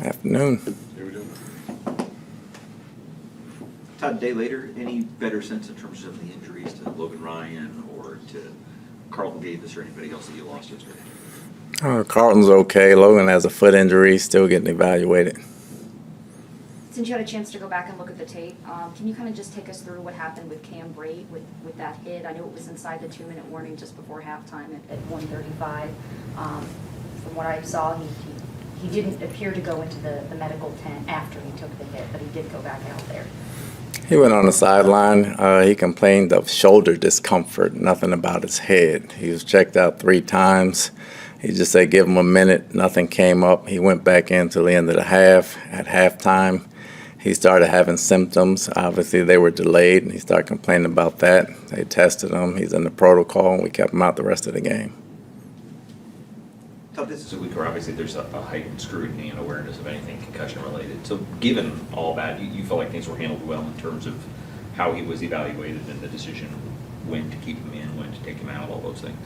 Afternoon. Here we go. Todd, a day later, any better sense in terms of the injuries to Logan Ryan or to Carlton Davis or anybody else that you lost yesterday? Carlton's okay. Logan has a foot injury, still getting evaluated. Since you had a chance to go back and look at the tape, can you kind of just take us through what happened with Cam Brate with that hit? I know it was inside the 2-minute warning just before halftime at 1:35. From what I saw, he didn't appear to go into the medical tent after he took the hit, but he did go back out there. He went on the sideline. He complained of shoulder discomfort, nothing about his head. He was checked out 3 times. He just said give him a minute. Nothing came up. He went back in till the end of the half. At halftime, he started having symptoms. Obviously, they were delayed, and he started complaining about that. They tested him. He's in the protocol, and we kept him out the rest of the game. Todd, this is a week where obviously there's a heightened scrutiny and awareness of anything concussion-related. So given all that, you felt like things were handled well in terms of how he was evaluated and the decision when to keep him in, when to take him out, all those things?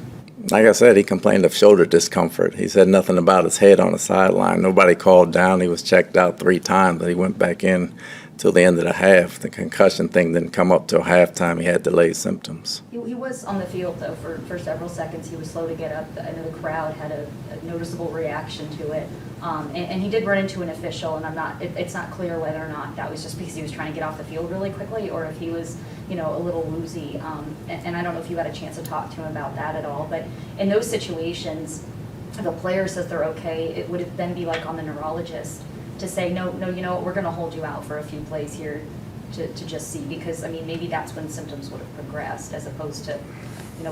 Like I said, he complained of shoulder discomfort. He said nothing about his head on the sideline. Nobody called down. He was checked out 3 times, but he went back in till the end of the half. The concussion thing didn't come up till halftime. He had delayed symptoms. He was on the field, though, for several seconds. He was slow to get up. I know the crowd had a noticeable reaction to it. And he did run into an official, and it's not clear whether or not that was just because he was trying to get off the field really quickly or if he was, a little woozy. And I don't know if you had a chance to talk to him about that at all. But in those situations, if a player says they're okay, it would then be like on the neurologist to say, no, we're going to hold you out for a few plays here to just see, because, maybe that's when symptoms would have progressed as opposed to,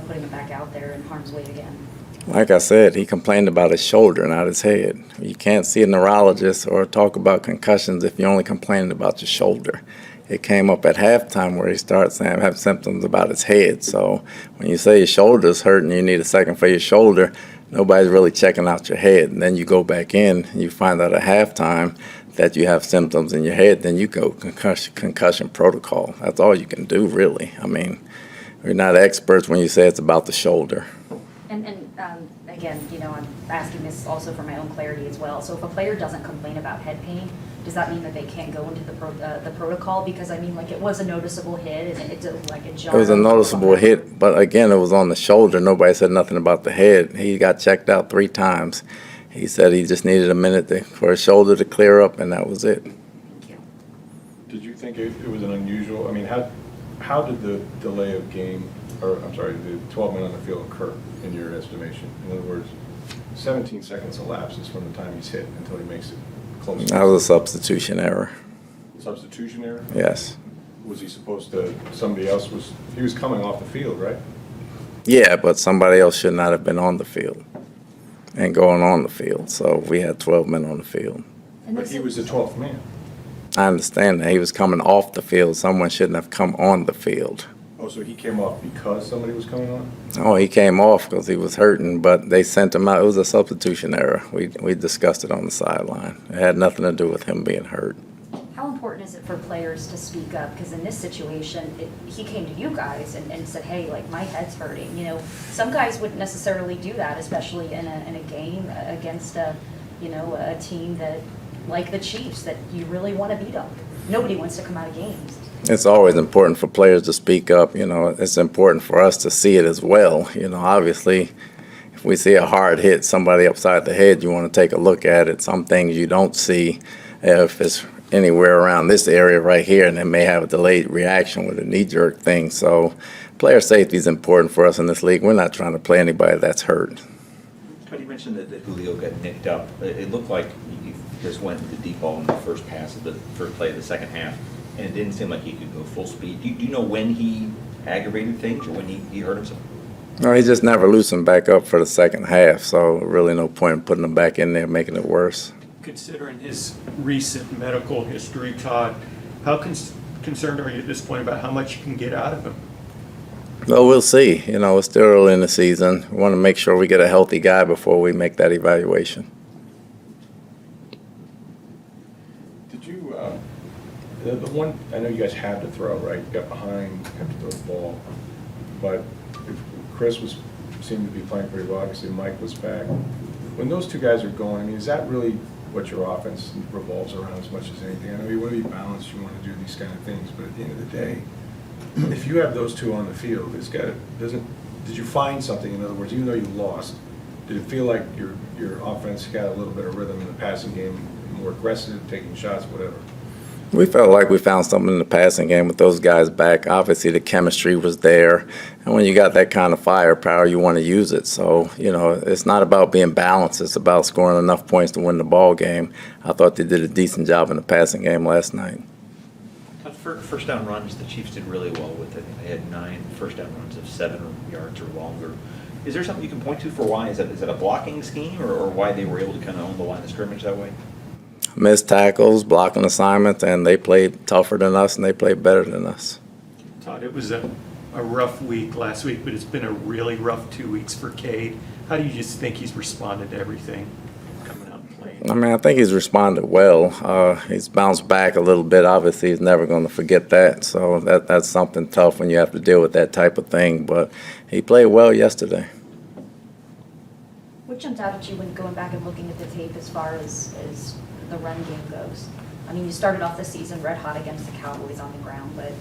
putting him back out there in harm's way again. Like I said, he complained about his shoulder, not his head. You can't see a neurologist or talk about concussions if you're only complaining about your shoulder. It came up at halftime where he started saying having symptoms about his head. So when you say your shoulder's hurting, you need a second for your shoulder, nobody's really checking out your head. And then you go back in and you find out at halftime that you have symptoms in your head, then you go concussion protocol. That's all you can do, really. We're not experts when you say it's about the shoulder. And again, I'm asking this also for my own clarity as well. So if a player doesn't complain about head pain, does that mean that they can't go into the protocol? Because it was a noticeable hit, and it did like a jar. It was a noticeable hit, but again, it was on the shoulder. Nobody said nothing about the head. He got checked out 3 times. He said he just needed a minute for his shoulder to clear up, and that was it. Thank you. Did you think it was an unusual, how did the delay of game, the 12 men on the field occur in your estimation? In other words, 17 seconds elapses from the time he's hit until he makes it close. That was a substitution error. Substitution error? Yes. Was he supposed to, he was coming off the field, right? Yeah, but somebody else should not have been on the field and going on the field. So we had 12 men on the field. But he was the 12th man. I understand that. He was coming off the field. Someone shouldn't have come on the field. Oh, so he came off because somebody was coming on? Oh, he came off because he was hurting, but they sent him out. It was a substitution error. We discussed it on the sideline. It had nothing to do with him being hurt. How important is it for players to speak up? Because in this situation, he came to you guys and said, hey, my head's hurting. Some guys wouldn't necessarily do that, especially in a game against a team that, like the Chiefs, that you really want to beat them. Nobody wants to come out of games. It's always important for players to speak up. It's important for us to see it as well. Obviously, if we see a hard hit, somebody upside the head, you want to take a look at it. Some things you don't see if it's anywhere around this area right here, and it may have a delayed reaction with a knee-jerk thing. So player safety is important for us in this league. We're not trying to play anybody that's hurt. Todd, you mentioned that Julio got nicked up. It looked like he just went with the deep ball in the first pass of the first play of the second half, and it didn't seem like he could go full speed. Do you know when he aggravated things or when he hurt himself? No, he just never loosened back up for the second half, so really no point in putting him back in there, making it worse. Considering his recent medical history, Todd, how concerned are you at this point about how much you can get out of him? Well, we'll see. It's still early in the season. We want to make sure we get a healthy guy before we make that evaluation. Did you, the one, I know you guys had to throw, right? You got behind, had to throw the ball. But if Chris seemed to be playing pretty well. Obviously, Mike was back. When those two guys are going, is that really what your offense revolves around as much as anything. I know you want to be balanced, you want to do these kind of things, but at the end of the day, if you have those two on the field, did you find something, in other words, even though you lost, did it feel like your offense got a little bit of rhythm in the passing game, more aggressive, taking shots, whatever? We felt like we found something in the passing game with those guys back. Obviously, the chemistry was there. And when you got that kind of firepower, you want to use it. So, it's not about being balanced. It's about scoring enough points to win the ball game. I thought they did a decent job in the passing game last night. First down runs, the Chiefs did really well with it. They had 9 first down runs of 7 yards or longer. Is there something you can point to for why? Is that a blocking scheme or why they were able to kind of own the line of scrimmage that way? Missed tackles, blocking assignments, and they played tougher than us, and they played better than us. Todd, it was a rough week last week, but it's been a really rough 2 weeks for Cade. How do you just think he's responded to everything coming out and playing? I mean, I think he's responded well. He's bounced back a little bit. Obviously, he's never going to forget that. So that's something tough when you have to deal with that type of thing. But he played well yesterday. What jumped out at you when going back and looking at the tape as far as the run game goes? I mean, you started off the season red hot against the Cowboys on the ground, but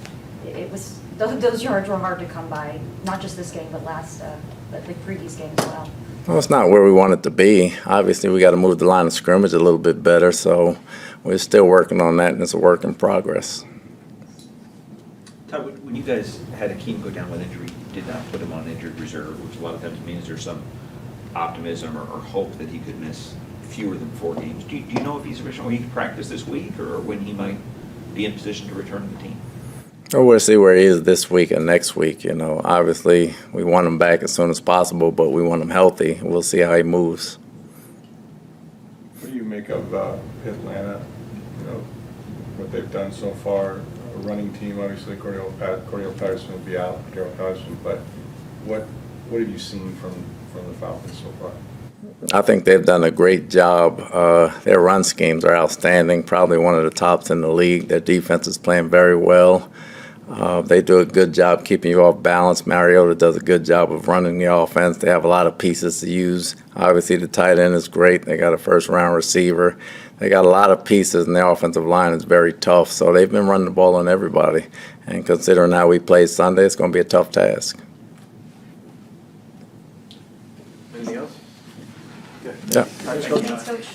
it was those yards were hard to come by, not just this game, but the previous game as well. Well, it's not where we want it to be. Obviously, we got to move the line of scrimmage a little bit better, so we're still working on that, and it's a work in progress. Todd, when you guys had Akeem go down with injury, you did not put him on injured reserve, which a lot of times means there's some optimism or hope that he could miss fewer than 4 games. Do you know if he's originally he can practice this week or when he might be in position to return to the team? Well, we'll see where he is this week and next week. Obviously, we want him back as soon as possible, but we want him healthy. We'll see how he moves. What do you make of Atlanta, what they've done so far? A running team, obviously, Cordell Patterson will be out, Gerald Patterson, but what have you seen from the Falcons so far? I think they've done a great job. Their run schemes are outstanding, probably one of the tops in the league. Their defense is playing very well. They do a good job keeping you off balance. Mariota does a good job of running the offense. They have a lot of pieces to use. Obviously, the tight end is great. They got a first-round receiver. They got a lot of pieces, and their offensive line is very tough. So they've been running the ball on everybody. And considering how we play Sunday, it's going to be a tough task. Anything else? Yeah. Thanks, Coach.